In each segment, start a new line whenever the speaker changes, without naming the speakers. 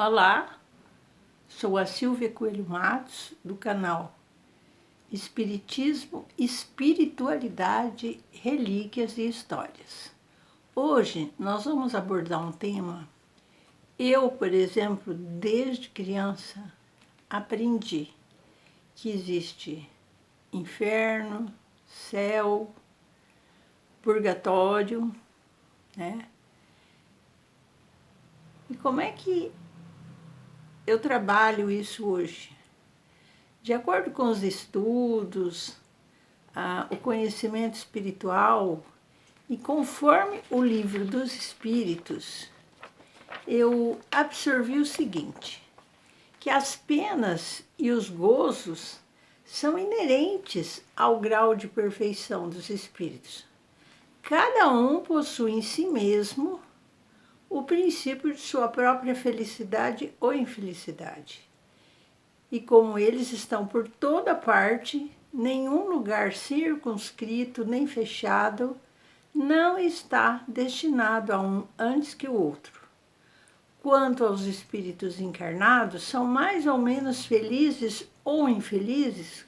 Olá, sou a Silvia Coelho Matos, do canal Espiritismo, Espiritualidade, Relíquias e Histórias. Hoje nós vamos abordar um tema. Eu, por exemplo, desde criança, aprendi que existe inferno, céu, purgatório, né? E como é que eu trabalho isso hoje? De acordo com os estudos, o conhecimento espiritual, e conforme o livro dos Espíritos, eu absorvi o seguinte, que as penas e os gozos são inerentes ao grau de perfeição dos espíritos. Cada um possui em si mesmo o princípio de sua própria felicidade ou infelicidade. E como eles estão por toda parte, nenhum lugar circunscrito nem fechado não está destinado a um antes que o outro. Quanto aos espíritos encarnados, são mais ou menos felizes ou infelizes,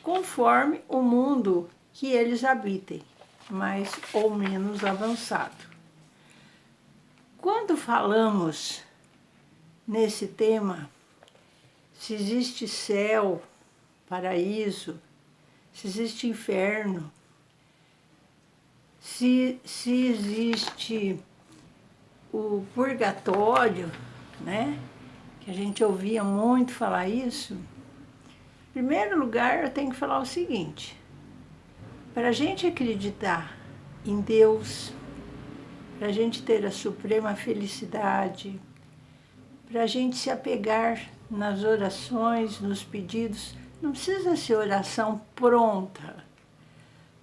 conforme o mundo que eles habitem, mais ou menos avançado. Quando falamos nesse tema, se existe céu, paraíso, se existe inferno, se existe o purgatório, né? Que a gente ouvia muito falar isso. Em primeiro lugar, eu tenho que falar o seguinte: para a gente acreditar em Deus, para a gente ter a suprema felicidade, para a gente se apegar nas orações, nos pedidos, não precisa ser oração pronta.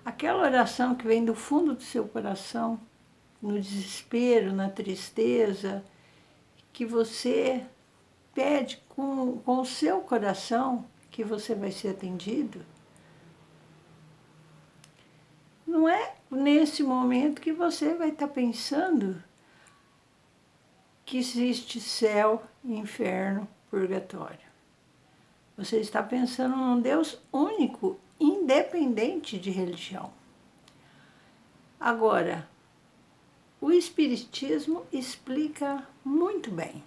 Aquela oração que vem do fundo do seu coração, no desespero, na tristeza, que você pede com o seu coração que você vai ser atendido. Não é nesse momento que você vai estar pensando que existe céu, inferno, purgatório. Você está pensando num Deus único, independente de religião. Agora, o Espiritismo explica muito bem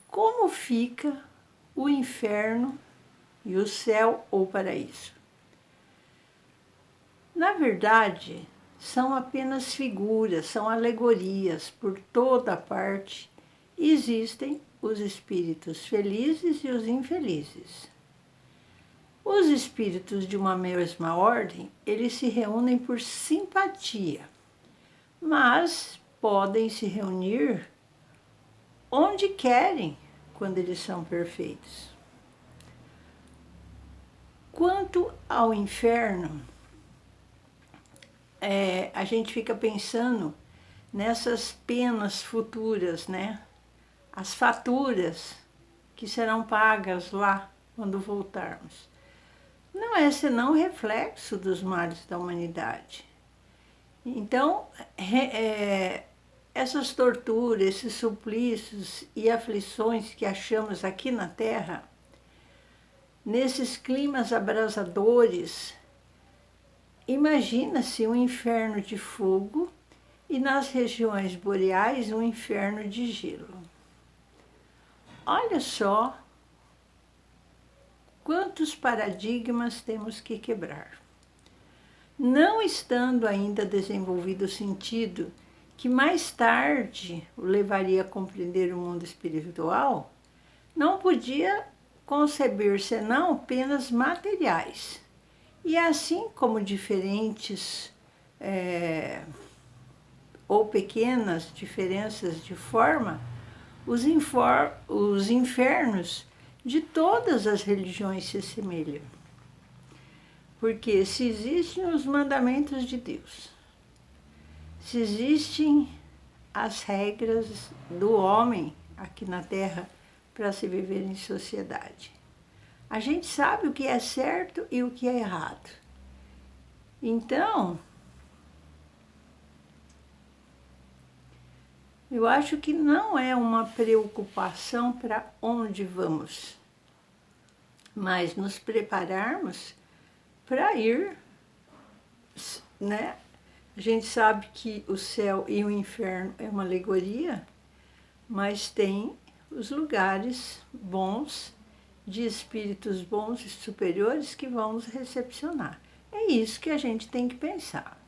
como fica o inferno e o céu ou paraíso. Na verdade, são apenas figuras, são alegorias por toda a parte. Existem os espíritos felizes e os infelizes. Os espíritos de uma mesma ordem, eles se reúnem por simpatia, mas podem se reunir onde querem, quando eles são perfeitos. Quanto ao inferno, a gente fica pensando nessas penas futuras, né? As faturas que serão pagas lá quando voltarmos. Não é senão reflexo dos males da humanidade. Então, essas torturas, esses suplícios e aflições que achamos aqui na Terra, nesses climas abrasadores, imagina-se um inferno de fogo e nas regiões boreais um inferno de gelo. Olha só quantos paradigmas temos que quebrar. Não estando ainda desenvolvido o sentido que mais tarde o levaria a compreender o mundo espiritual, não podia conceber senão penas materiais. E assim como diferentes ou pequenas diferenças de forma, os infernos de todas as religiões se assemelham. Porque se existem os mandamentos de Deus, se existem as regras do homem aqui na Terra para se viver em sociedade, a gente sabe o que é certo e o que é errado. Então, Eu acho que não é uma preocupação para onde vamos, mas nos prepararmos para ir, né? A gente sabe que o céu e o inferno é uma alegoria, mas tem os lugares bons, de espíritos bons e superiores que vão nos recepcionar. É isso que a gente tem que pensar.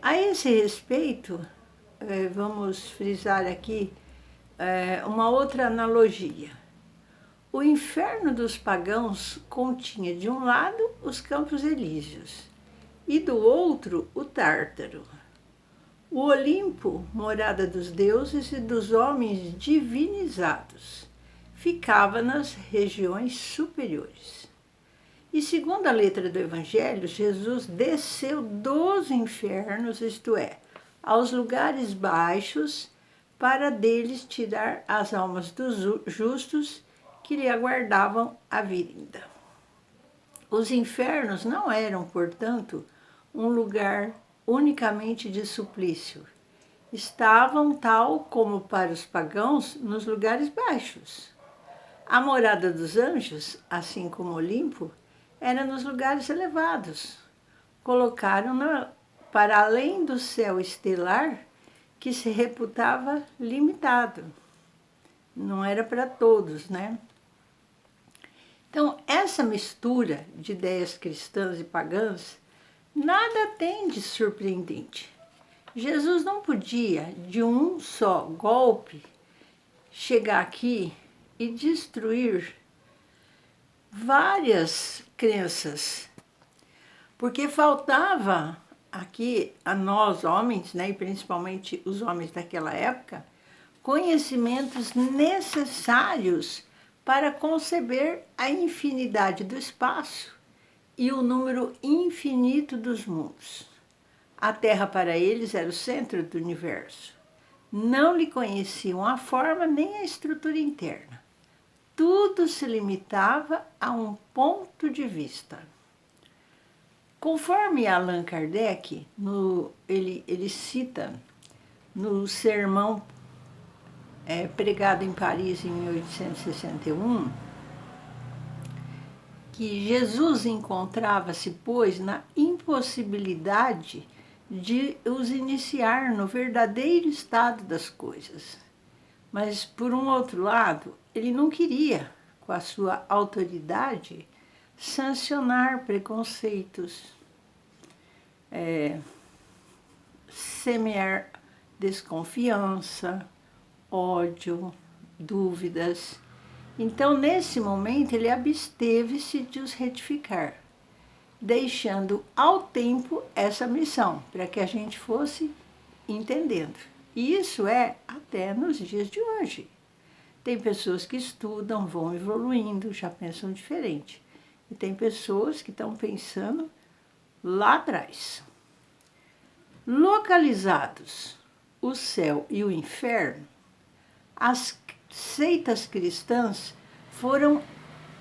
A esse respeito, vamos frisar aqui uma outra analogia. O inferno dos pagãos continha de um lado os Campos Elíseos e do outro o Tártaro. O Olimpo, morada dos deuses e dos homens divinizados, ficava nas regiões superiores. E segundo a letra do Evangelho, Jesus desceu dos infernos, isto é, aos lugares baixos, para deles tirar as almas dos justos que lhe aguardavam a vinda. Os infernos não eram, portanto, um lugar unicamente de suplício. Estavam, tal como para os pagãos, nos lugares baixos. A morada dos anjos, assim como Olimpo, era nos lugares elevados. Colocaram-na para além do céu estelar, que se reputava limitado. Não era para todos, né? Então, essa mistura de ideias cristãs e pagãs nada tem de surpreendente. Jesus não podia, de um só golpe, chegar aqui e destruir várias crenças, porque faltava aqui a nós homens, né, e principalmente os homens daquela época, conhecimentos necessários para conceber a infinidade do espaço e o número infinito dos mundos. A Terra para eles era o centro do universo. Não lhe conheciam a forma nem a estrutura interna. Tudo se limitava a um ponto de vista. Conforme Allan Kardec, ele cita no sermão pregado em Paris em 1861, que Jesus encontrava-se, pois, na impossibilidade de os iniciar no verdadeiro estado das coisas. Mas, por um outro lado, ele não queria, com a sua autoridade, sancionar preconceitos, semear desconfiança, ódio, dúvidas. Então, nesse momento, ele absteve-se de os retificar, deixando ao tempo essa missão, para que a gente fosse entendendo. E isso é até nos dias de hoje. Tem pessoas que estudam, vão evoluindo, já pensam diferente. E tem pessoas que estão pensando lá atrás. Localizados o céu e o inferno, as seitas cristãs foram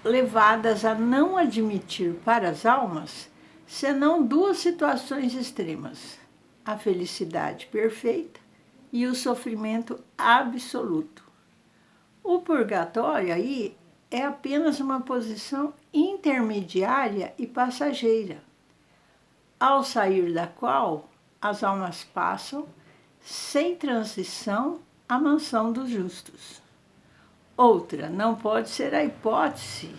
levadas a não admitir para as almas senão duas situações extremas: a felicidade perfeita e o sofrimento absoluto. O purgatório aí é apenas uma posição intermediária e passageira, ao sair da qual as almas passam, sem transição, à mansão dos justos. Outra não pode ser a hipótese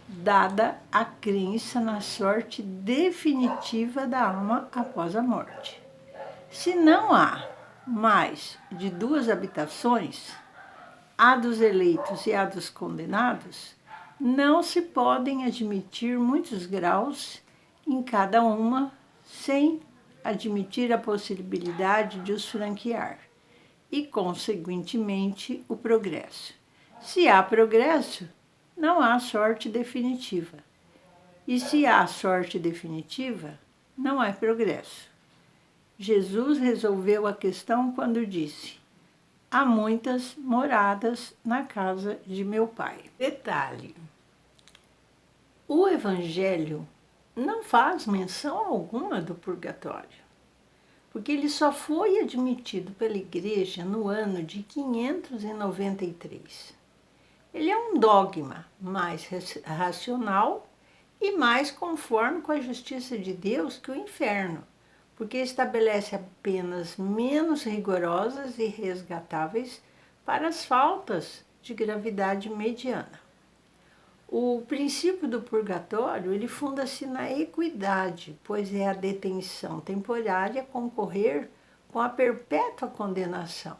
dada a crença na sorte definitiva da alma após a morte. Se não há mais de duas habitações, a dos eleitos e a dos condenados, não se podem admitir muitos graus em cada uma, sem admitir a possibilidade de os franquear e, consequentemente, o progresso. Se há progresso, não há sorte definitiva. E se há sorte definitiva, não há progresso. Jesus resolveu a questão quando disse: há muitas moradas na casa de meu Pai. Detalhe: o Evangelho não faz menção alguma do purgatório, porque ele só foi admitido pela Igreja no ano de 593. Ele é um dogma mais racional e mais conforme com a justiça de Deus que o inferno, porque estabelece penas menos rigorosas e resgatáveis para as faltas de gravidade mediana. O princípio do purgatório, ele funda-se na equidade, pois é a detenção temporária concorrer com a perpétua condenação.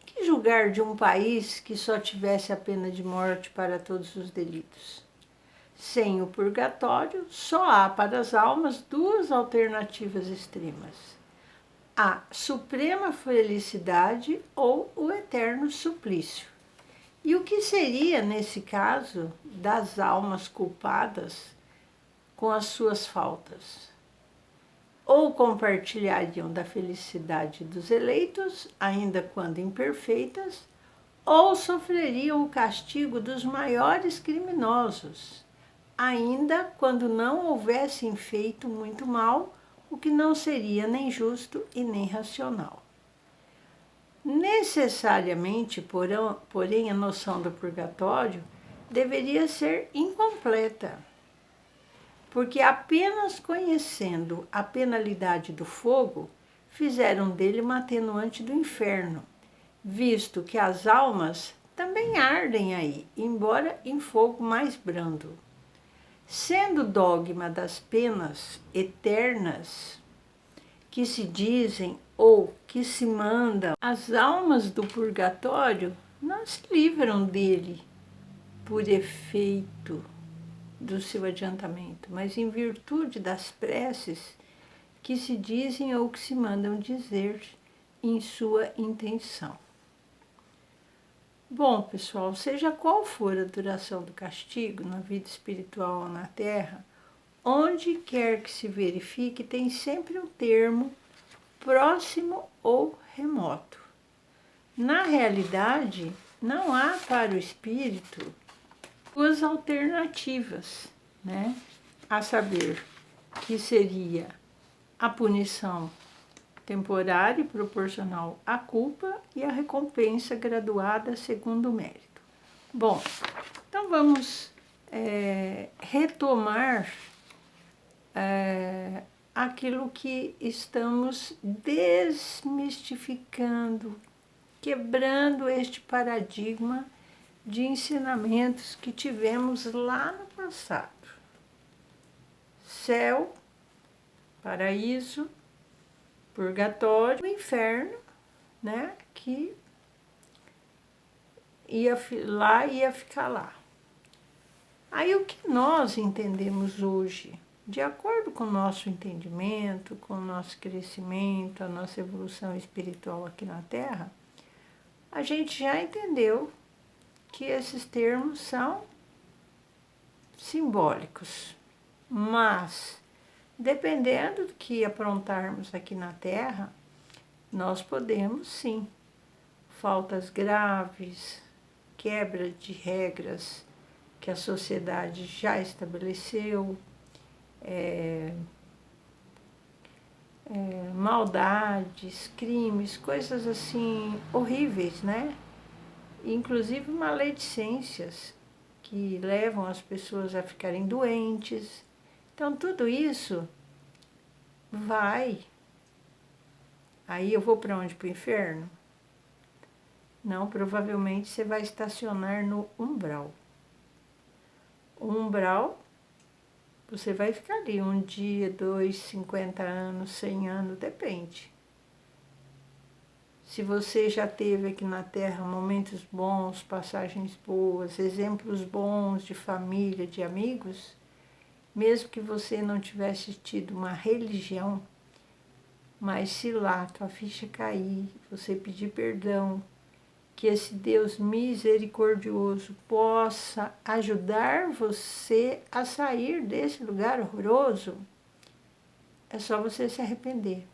Que julgar de um país que só tivesse a pena de morte para todos os delitos? Sem o purgatório, só há para as almas duas alternativas extremas: a suprema felicidade ou o eterno suplício. E o que seria, nesse caso, das almas culpadas com as suas faltas? Ou compartilhariam da felicidade dos eleitos, ainda quando imperfeitas, ou sofreriam o castigo dos maiores criminosos, ainda quando não houvessem feito muito mal, o que não seria nem justo e nem racional. Necessariamente, porém, a noção do purgatório deveria ser incompleta, porque apenas conhecendo a penalidade do fogo, fizeram dele uma atenuante do inferno, visto que as almas também ardem aí, embora em fogo mais brando. Sendo dogma das penas eternas que se dizem ou que se mandam, as almas do purgatório não se livram dele por efeito do seu adiantamento, mas em virtude das preces que se dizem ou que se mandam dizer em sua intenção. Bom, pessoal, seja qual for a duração do castigo na vida espiritual ou na Terra, onde quer que se verifique, tem sempre um termo próximo ou remoto. Na realidade, não há para o espírito duas alternativas, né? A saber, que seria a punição temporária e proporcional à culpa e a recompensa graduada segundo o mérito. Bom, então vamos retomar aquilo que estamos desmistificando, quebrando este paradigma de ensinamentos que tivemos lá no passado. Céu, paraíso, purgatório, o inferno, né, que ia ficar lá. Aí o que nós entendemos hoje, de acordo com o nosso entendimento, com o nosso crescimento, a nossa evolução espiritual aqui na Terra, a gente já entendeu que esses termos são simbólicos, mas dependendo do que aprontarmos aqui na Terra, nós podemos sim, faltas graves, quebra de regras que a sociedade já estabeleceu, maldades, crimes, coisas assim horríveis, né? Inclusive maledicências que levam as pessoas a ficarem doentes. Então, tudo isso vai. Aí eu vou para onde? Para o inferno? Não, provavelmente você vai estacionar no umbral. O umbral, você vai ficar ali 1 dia, 2, 50 anos, 100 anos, depende. Se você já teve aqui na Terra momentos bons, passagens boas, exemplos bons de família, de amigos, mesmo que você não tivesse tido uma religião, mas se lá tua ficha cair, você pedir perdão, que esse Deus misericordioso possa ajudar você a sair desse lugar horroroso, é só você se arrepender.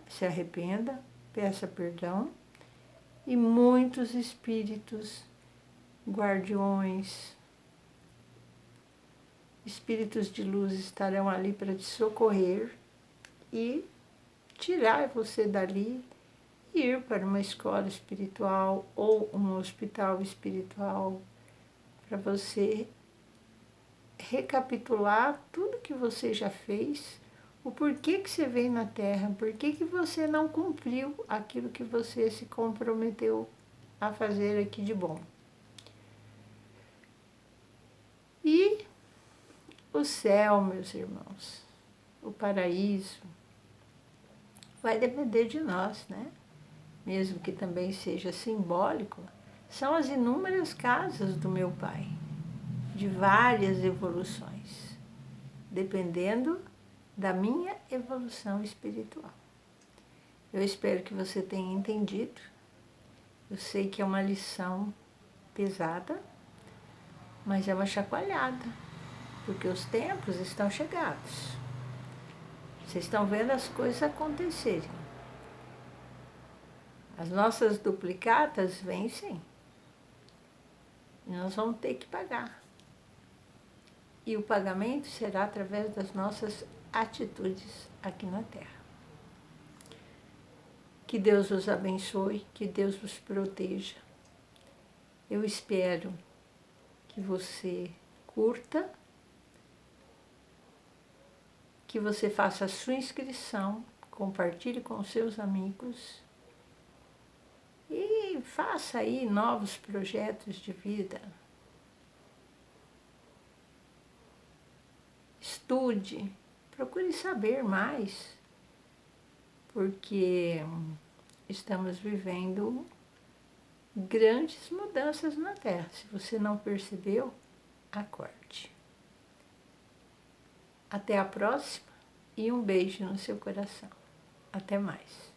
Se arrependa, peça perdão, e muitos espíritos, guardiões, espíritos de luz estarão ali para te socorrer e tirar você dali e ir para uma escola espiritual ou um hospital espiritual, para você recapitular tudo que você já fez, o porquê que você veio na Terra, por que você não cumpriu aquilo que você se comprometeu a fazer aqui de bom. E o céu, meus irmãos, o paraíso, vai depender de nós, né? Mesmo que também seja simbólico, são as inúmeras casas do meu Pai, de várias evoluções, dependendo da minha evolução espiritual. Eu espero que você tenha entendido. Eu sei que é uma lição pesada, mas é uma chacoalhada, porque os tempos estão chegados. Vocês estão vendo as coisas acontecerem. As nossas duplicatas vencem e nós vamos ter que pagar. E o pagamento será através das nossas atitudes aqui na Terra. Que Deus os abençoe, que Deus os proteja. Eu espero que você curta, que você faça a sua inscrição, compartilhe com seus amigos e faça aí novos projetos de vida. Estude, procure saber mais, porque estamos vivendo grandes mudanças na Terra. Se você não percebeu, acorde. Até a próxima e um beijo no seu coração. Até mais.